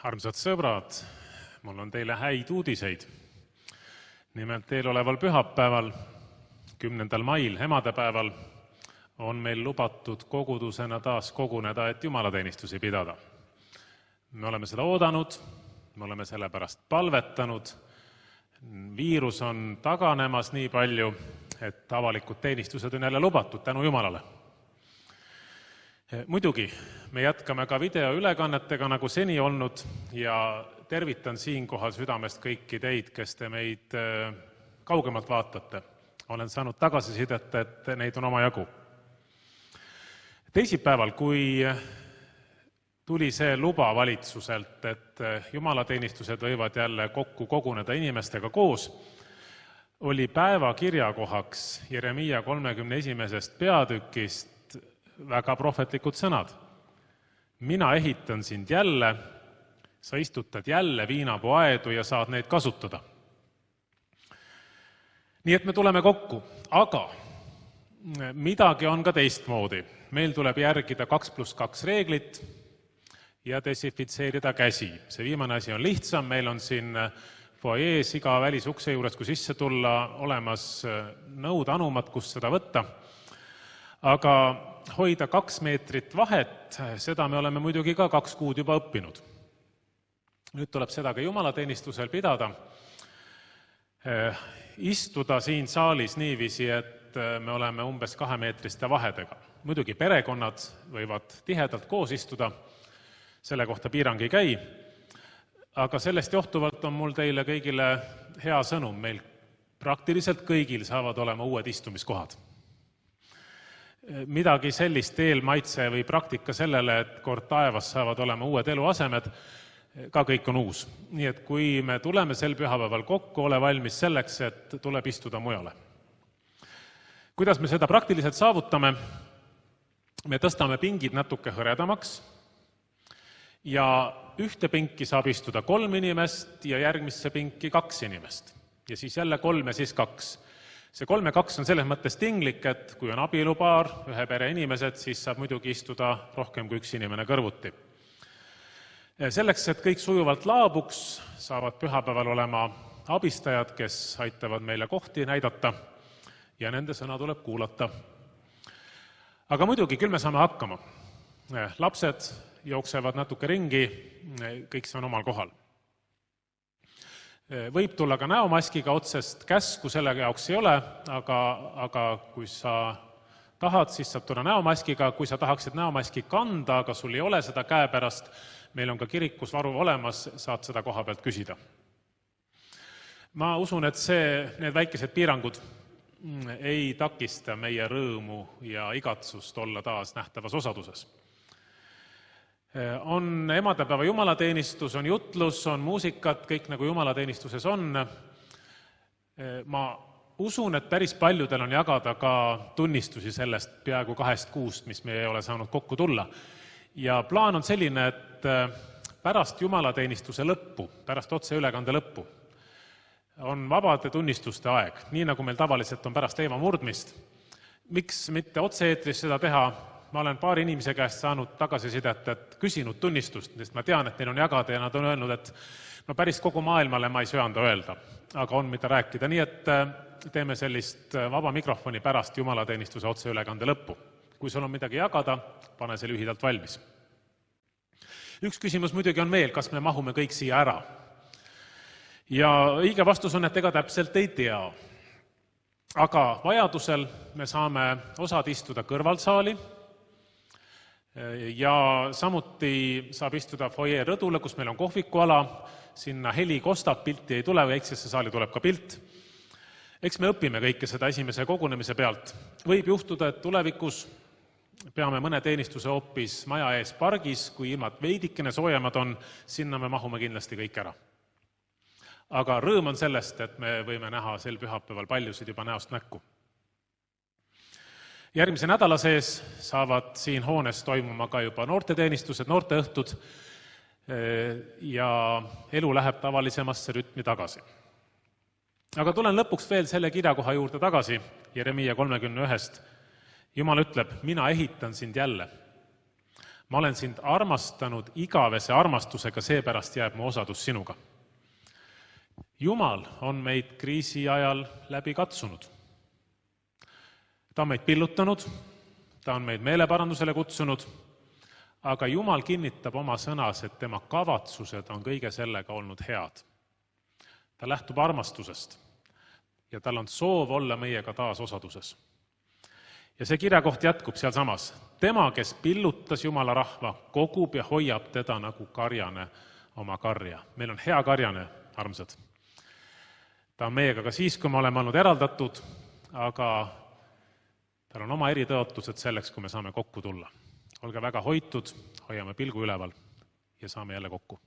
Armsad sõbrad, mul on teile häid uudiseid. Nimelt eeloleval pühapäeval, 10. mail, emadepäeval, on meil lubatud kogudusena taas koguneda, et jumalateenistusi pidada. Me oleme seda oodanud, me oleme selle pärast palvetanud. Viirus on taganemas nii palju, et avalikud teenistused on jälle lubatud tänu Jumalale. Muidugi, me jätkame ka videoülekannetega nagu seni olnud ja tervitan siinkohal südamest kõiki teid, kes te meid kaugemalt vaatate. Olen saanud tagasisidet, et neid on omajagu. Teisipäeval, kui tuli see luba valitsuselt, et jumalateenistused võivad jälle kokku koguneda inimestega koos, oli päeva kirjakohaks Jeremiia 31. peatükist väga prohvetlikud sõnad. Mina ehitan sind jälle, sa istutad jälle viinapuu aedu ja saad neid kasutada. Nii et me tuleme kokku, aga midagi on ka teistmoodi. Meil tuleb järgida 2+2 reeglit ja desinfitseerida käsi. See viimane asi on lihtsam, meil on siin foajees iga välisukse juures, kui sisse tulla, olemas nõud, anumad, kus seda võtta. Aga hoida 2 meetrit vahet, seda me oleme muidugi ka 2 kuud juba õppinud. Nüüd tuleb seda ka jumalateenistusel pidada. Istuda siin saalis niiviisi, et me oleme umbes 2-meetriste vahedega. Muidugi perekonnad võivad tihedalt koos istuda, selle kohta piirang ei käi, aga sellest johtuvalt on mul teile kõigile hea sõnum. Meil praktiliselt kõigil saavad olema uued istumiskohad. Midagi sellist eelmaitse või praktika sellele, et kord taevas saavad olema uued eluasemed, ka kõik on uus. Nii et kui me tuleme sel pühapäeval kokku, ole valmis selleks, et tuleb istuda mujale. Kuidas me seda praktiliselt saavutame? Me tõstame pingid natuke hõredamaks ja ühte pinki saab istuda 3 inimest ja järgmisse pinki 2 inimest. Ja siis jälle 3 ja siis 2. See 3 ja 2 on selles mõttes tinglik, et kui on abielupaar, ühe pere inimesed, siis saab muidugi istuda rohkem kui 1 inimene kõrvuti. Selleks, et kõik sujuvalt laabuks, saavad pühapäeval olema abistajad, kes aitavad meile kohti näidata ja nende sõna tuleb kuulata. Aga muidugi, küll me saame hakkama. Lapsed jooksevad natuke ringi, kõik see on omal kohal. Võib tulla ka näomaskiga, otsest käsku selle jaoks ei ole, aga kui sa tahad, siis saab tulla näomaskiga. Kui sa tahaksid näomaski kanda, aga sul ei ole seda käepärast, meil on ka kirikus varu olemas, saad seda koha pealt küsida. Ma usun, et need väikesed piirangud ei takista meie rõõmu ja igatsust olla taas nähtavas osaduses. On emadepäeva jumalateenistus, on jutlus, on muusikat, kõik nagu jumalateenistuses on. Ma usun, et päris paljudel on jagada ka tunnistusi sellest peaaegu 2 kuust, mis me ei ole saanud kokku tulla. Ja plaan on selline, et pärast jumalateenistuse lõppu, pärast otseülekande lõppu, on vabade tunnistuste aeg, nii nagu meil tavaliselt on pärast Eeva murdmist. Miks mitte otse-eetris seda teha? Ma olen paari inimese käest saanud tagasisidet, et küsinud tunnistust, sest ma tean, et neil on jagada ja nad on öelnud, et no päris kogu maailmale ma ei söanda öelda, aga on mida rääkida. Nii et teeme sellist vaba mikrofoni pärast jumalateenistuse otseülekande lõppu. Kui sul on midagi jagada, pane see lühidalt valmis. Üks küsimus muidugi on veel, kas me mahume kõik siia ära. Ja õige vastus on, et ega täpselt ei tea. Aga vajadusel me saame osad istuda kõrvalsaali ja samuti saab istuda foajee rõdule, kus meil on kohvikuala, sinna heli kostab, pilti ei tule, väiksesse saali tuleb ka pilt. Eks me õpime kõike seda esimese kogunemise pealt. Võib juhtuda, et tulevikus peame mõne teenistuse hoopis maja ees pargis, kui ilmad veidikene soojemad on, sinna me mahume kindlasti kõik ära. Aga rõõm on sellest, et me võime näha sel pühapäeval paljusid juba näost näkku. Järgmise nädala sees saavad siin hoones toimuma ka juba noorteteenistused, noorteõhtud ja elu läheb tavalisemasse rütmi tagasi. Aga tulen lõpuks veel selle kirjakoha juurde tagasi, Jeremiia 31. Jumal ütleb, mina ehitan sind jälle. ma olen sind armastanud igavese armastusega, seepärast jääb mu osadus sinuga. Jumal on meid kriisi ajal läbi katsunud. Ta on meid pillutanud, ta on meid meeleparandusele kutsunud, aga Jumal kinnitab oma sõnas, et tema kavatsused on kõige sellega olnud head. Ta lähtub armastusest ja tal on soov olla meiega taas osaduses. Ja see kirjakoht jätkub sealsamas. Tema, kes pillutas Jumala rahva, kogub ja hoiab teda nagu karjane oma karja. Meil on hea karjane, armsad. Ta on meiega ka siis, kui me oleme olnud eraldatud, aga tal on oma eritõotused selleks, kui me saame kokku tulla. Olge väga hoitud, hoiame pilgu üleval ja saame jälle kokku.